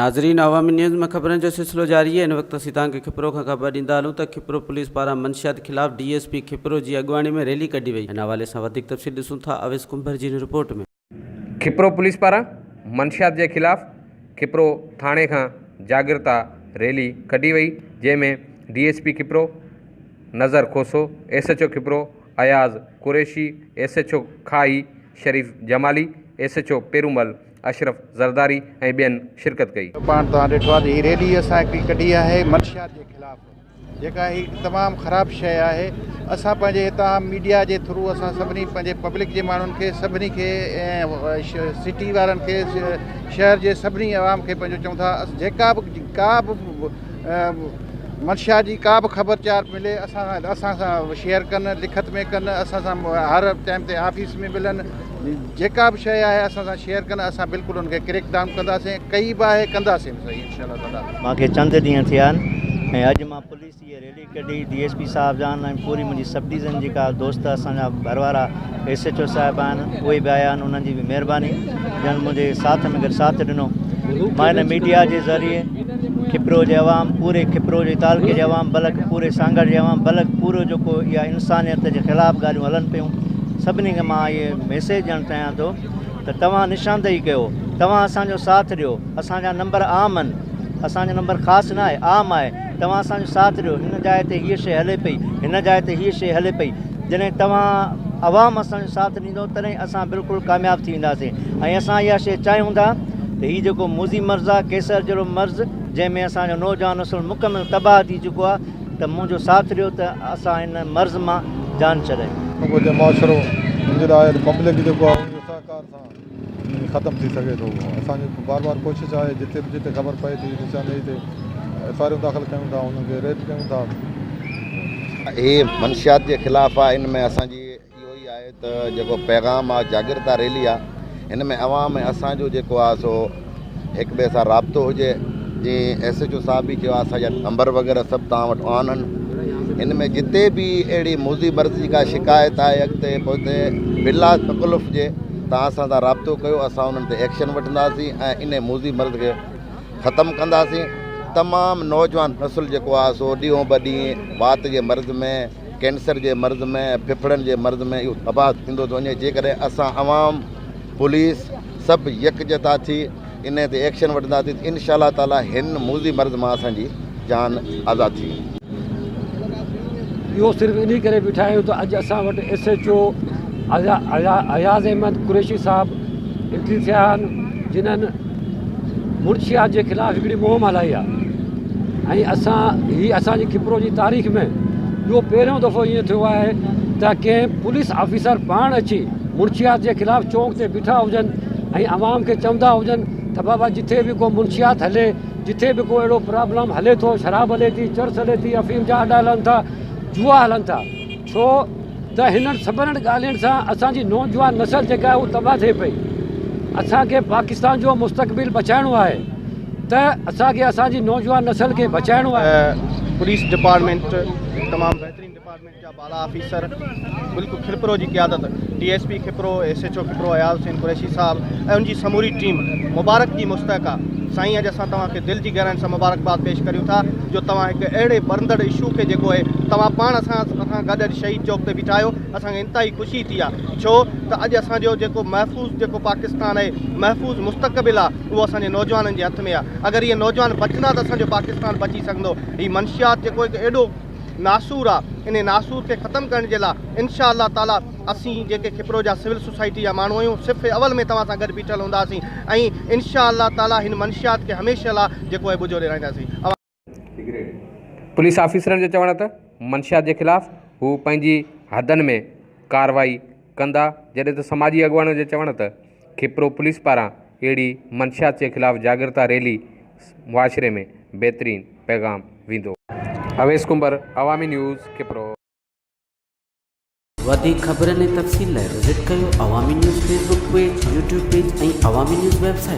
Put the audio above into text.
नाज़रीन, अवामी न्यूज़ में ख़बरनि जो सिलसिलो जारी है। इन वक्त असीं तव्हांखे खिपरो खां ख़बर ॾींदा हलूं त खिपरो पुलिस पारां मंशियात ख़िलाफ़ DSP खिपरो जी अॻुवाणी में रैली कढी वई। इन हवाले सां वधीक तफ़सील ॾिसूं था अवेस कुंभर जी रिपोर्ट में। खिपरो पुलिस पारां मंशियात के खिलाफ़ खिपरो थाने खां जागृता रैली कढी वई, जंहिंमें DSP खिपरो नज़र खोसो, SHO खिपरो अयाज़ कुरैशी, SHO खाई शरीफ़ जमाली, SHO पेरूमल अशरफ ज़रदारी ऐं ॿियनि शिरकत कई। पाण तव्हां ॾिठो आहे हीअ रैली असां हिकिड़ी कढी आहे मंशियात जे ख़िलाफ़, जेका ही तमामु ख़राबु शइ आहे। असां पंहिंजे हितां मीडिया जे थ्रू असां सभिनी पंहिंजे पब्लिक जे माण्हुनि खे सभिनी खे ऐं सिटी वारनि खे शहर जे सभिनी आवाम खे पंहिंजो चऊं था, जेका बि का बि मंशियात जी का बि ख़बरचार मिले असां सां शेयर कनि, लिखत में कनि, असां सां हर टाइम ते ऑफिस में मिलनि, जेका बि शइ आहे असां सां शेयर कनि, असां बिल्कुलु उनखे क्रेक डाउन कंदासीं, कई बि आहे कंदासीं सही इंशाअल्लाह ताला। मूंखे चंद ॾींहं थिया आहिनि ऐं अॼु मां पुलिस जी रैली कढी DSP साहिब जान ऐं पूरी मुंहिंजी सब डिवीज़न जेका दोस्त असांजा घर वारा SHO साहिब आहिनि उहे बि आया आहिनि, उन्हनि जी बि महिरबानी जन मुंहिंजे साथ में गॾु साथ ॾिनो। मां हिन मीडिया जे ज़रिए खिपरो जे अवाम, पूरे खिपरो जे तालुके जे अवाम, बल्कि पूरे सांगड़ जे अवाम, बल्कि पूरो जेको इहा इंसानियत जे ख़िलाफ़ु ॻाल्हियूं हलनि पियूं, सभिनी खे मां इहे मैसेज ॾियणु चाहियां थो त तव्हां निशानदेही कयो, तव्हां असांजो साथ ॾियो। असांजा नंबर आम आहिनि, असांजो नंबर ख़ासि न आहे, आम आहे। तव्हां असांजो साथ ॾियो, हिन जाइ ते हीअ शइ हले पई, हिन जाइ ते हीअ शइ हले पई। जॾहिं तव्हां अवाम असांजो साथ ॾींदो तॾहिं असां बिल्कुलु कामयाबु थी वेंदासीं। ऐं असां इहा शइ चाहियूं था त हीउ जेको मूज़ी मर्ज़ु आहे, केसर जहिड़ो मर्ज़ु, जंहिंमें असांजो नौजवान नस्ल मुकमिल तबाह थी चुको आहे, त मुंहिंजो साथ ॾियो त असां हिन मर्ज़ मां जान छॾायूं। मुआशरो पब्लिक जेको आहे उनजे सहकार सां ख़तमु थी सघे थो। असांजी बार बार कोशिशि आहे जिते बि जिते ख़बर पए थी निशानदेही ते FIR दाख़िल कयूं था, उनखे रेड कयूं था। ये मंशियात के खिलाफ़ आहे। इन में असांजी इहो ई आहे त जेको पैगाम आहे, जागृता रैली आहे, इन में अवाम ऐं असांजो जेको आहे सो हिक ॿिए सां राब्तो हुजे। जीअं SHO साहब बि चयो आहे, असांजा नंबर वग़ैरह सभु तव्हां वटि ऑन आहिनि। इन में जिते बि अहिड़ी मूज़ी मर्ज़ जी का शिकायत आहे अॻिते पोइते बिला तकल्लुफ़ जे तव्हां असां सां राब्तो कयो, असां उन्हनि ते एक्शन वठंदासीं ऐं इन मूज़ी मर्ज़ खे ख़तमु कंदासीं। तमामु नौजवान नस्ल जेको आहे सो ॾींहों ब ॾींहुं वात जे मर्ज़ में, कैंसर जे मर्ज़ में, फिफड़नि जे मर्ज़ में इहो तबाह थींदो थो वञे। जेकॾहिं असां आवाम पुलिस सभु यकजता थी इन ते एक्शन वठंदासीं, इंशाअल्लाह ताला हिन मूज़ी मर्ज़ मां असांजी जान आज़ाद थी। इहो सिर्फ़ु इन करे बीठा आहियूं त अॼु असां वटि SHO अयाज़ अहमद कुरैशी साहब एंट्री थिया आहिनि, जिन्हनि मुंशियात जे ख़िलाफ़ु हिकिड़ी मुहिम हलाई आहे। ऐं हीअ असांजी खिपरो जी तारीख़ में इहो पहिरियों दफ़ो ईअं थियो आहे त कंहिं पुलिस ऑफिसर पाण अची मुंशियात जे ख़िलाफ़ु चौक ते बीठा हुजनि ऐं आवाम खे चवंदा हुजनि त बाबा जिथे बि को मुंशियात हले, जिथे बि को अहिड़ो प्रॉब्लम हले थो, शराब हले थी, चर्च हले थी, अफ़ीम जा अॾा हलनि था, जुआ हलनि था, छो त हिननि सभिनी ॻाल्हियुनि सां असांजी नौजवान नस्ल जेका आहे उहा तबाह थिए पई। असांखे पाकिस्तान जो मुस्तक़बिल बचाइणो आहे त असांखे असांजी नौजवान नस्ल खे बचाइणो आहे। पुलिस डिपार्टमेंट तमामु बहितरीनु डिपार्टमेंट जा बाला ऑफिसर, बिल्कुलु खिपरो जी क़यादत DSP खिपरो, SHO खिपरो अयाज़ हुसैन कुरैशी साहब ऐं उनजी समूरी टीम मुबारक जी मुस्तक आहे। साईं, अॼु असां तव्हांखे दिलि जी गहराइनि सां मुबारकबाद पेश करियूं था जो तव्हां हिकु अहिड़े बरंदड़ इशू खे जेको आहे तव्हां पाण असां गॾु अॼु शहीद चौक ते बीठा आहियो। असांखे इंतिहाई ख़ुशी थी आहे, छो त अॼु असांजो जेको महफ़ूज़ जेको पाकिस्तान आहे, महफ़ूज़ मुस्तक़बिल आहे, उहो असांजे नौजवाननि जे हथ में आहे। अगरि इहे नौजवान बचंदा त असांजो पाकिस्तान बची सघंदो। हीअ मंशियात जेको हिकु एॾो नासूर आहे, इन नासूर खे ख़तमु करण जे लाइ इंशाअल्लाह ताला असीं जेके खिपरो जा सिविल सोसाइटी जा माण्हू आहियूं, सिफ़ अवल में तव्हां सां गॾु बीठल हूंदासीं ऐं इंशाअल्लाह ताला हिन मंशियात खे हमेशह लाइ जेको आहे बुझो रहंदासीं। पुलिस ऑफिसरनि जो चवण त मंशियात जे ख़िलाफ़ु हू पंहिंजी हदनि में कार्रवाई कंदा, जॾहिं त समाजी अॻुवाणनि जो चवण त खिपरो पुलिस पारां अहिड़ी मंशियात जे ख़िलाफ़ु जागृता रैली मुआशरे में बहितरीनु पैगाम वेंदो। अवेस कुंभर, अवामी न्यूज़, खिपरो। वधीक ख़बरनि ऐं तफ़सील लाइ विज़िट कयो अवामी news Facebook page, YouTube page ऐं अवामी न्यूज़ वेबसाइट।